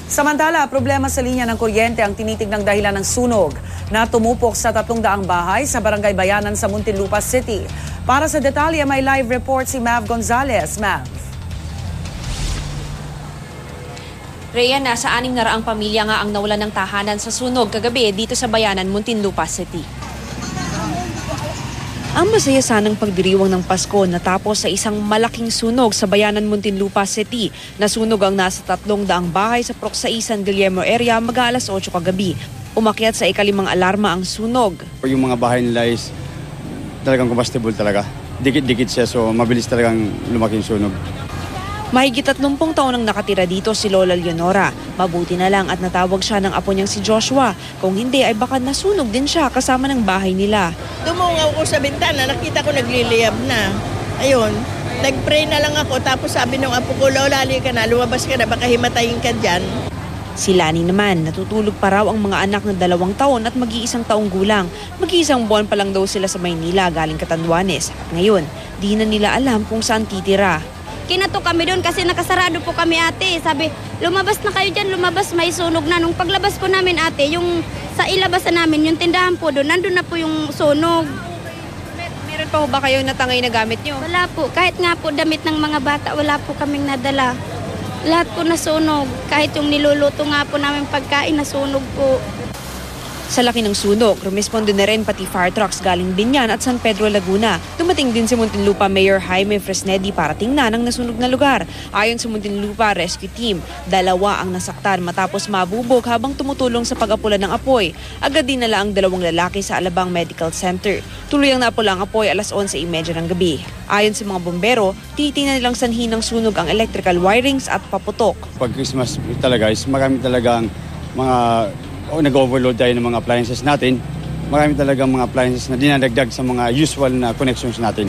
Samantala, problema sa linya ng kuryente ang tinitignang dahilan ng sunog na tumupok sa 300 bahay sa Barangay Bayanan sa Muntinlupa City. Para sa detalye, may live report si Mav Gonzalez. Mav. Rhea, nasa 600 pamilya nga ang nawalan ng tahanan sa sunog kagabi dito sa Bayanan, Muntinlupa City. Ang masaya sanang pagdiriwang ng Pasko natapos sa isang malaking sunog sa Bayanan, Muntinlupa City. Nasunog ang nasa 300 bahay sa Procsaísan, Guillermo area mag-aalas 8 kagabi. Umakyat sa ikalimang alarma ang sunog. Yung mga bahay nila is talagang combustible talaga. Dikit-dikit siya, so mabilis talagang lumaki yung sunog. Mahigit 30 taon ang nakatira dito si Lola Leonora. Mabuti na lang at natawag siya ng apo niyang si Joshua. Kung hindi ay baka nasunog din siya kasama ng bahay nila. Tumungaw ko sa bintana, nakita ko nagliliyab na. Ayun, nag-pray na lang ako tapos sabi ng apo ko, Lola, halika na, lumabas ka na, baka himatayin ka dyan. Si Lani naman, natutulog pa raw ang mga anak na 2 taon at mag-iisang taong gulang. Mag-iisang buwan pa lang daw sila sa Maynila galing Catanduanes. At ngayon, di na nila alam kung saan titira. Kinato kami doon kasi nakasarado po kami, ate. Sabi, lumabas na kayo dyan, lumabas, may sunog na. Nung paglabas po namin, ate, yung sa ilabasan namin, yung tindahan po doon, nandun na po yung sunog. Meron pa ho ba kayong natangay na gamit nyo? Wala po, kahit nga po damit ng mga bata, wala po kaming nadala. Lahat po nasunog, kahit yung niluluto nga po namin pagkain, nasunog po. Sa laki ng sunog, rumisponde na rin pati fire trucks galing Binyan at San Pedro, Laguna. Dumating din si Muntinlupa Mayor Jaime Fresnedi para tingnan ang nasunog na lugar. Ayon sa Muntinlupa Rescue Team, 2 ang nasaktan matapos mabubog habang tumutulong sa pag-apula ng apoy. Agad din nala ang 2 lalaki sa Alabang Medical Center. Tuloy ang naapula ang apoy alas 11:30 ng gabi. Ayon sa mga bombero, titingnan nilang sanhi ng sunog ang electrical wirings at paputok. Pag Christmas talaga is marami talagang mga nag-overload tayo ng mga appliances natin. Marami talagang mga appliances na dinadagdag sa mga usual na connections natin.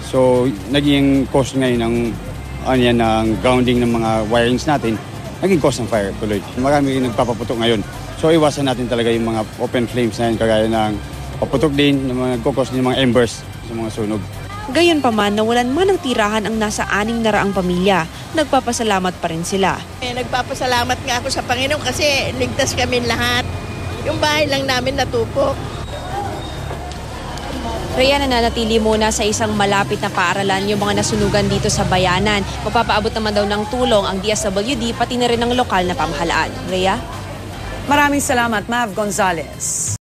So, naging cause ngayon ng grounding ng mga wirings natin, naging cause ng fire tuloy. Marami nagpapaputok ngayon. So, iwasan natin talaga yung mga open flames na yun, kagaya ng paputok din, ng mga nagkukos ng mga embers sa mga sunog. Gayunpaman, nawalan man ng tirahan ang nasa 600 pamilya. Nagpapasalamat pa rin sila. Nagpapasalamat nga ako sa Panginoon kasi ligtas kami lahat. Yung bahay lang namin natupok. Rhea, nananatili muna sa isang malapit na paaralan yung mga nasunugan dito sa Bayanan. Magpapaabot naman daw ng tulong ang DSWD pati na rin ng lokal na pamahalaan. Rhea? Maraming salamat, Mav Gonzalez.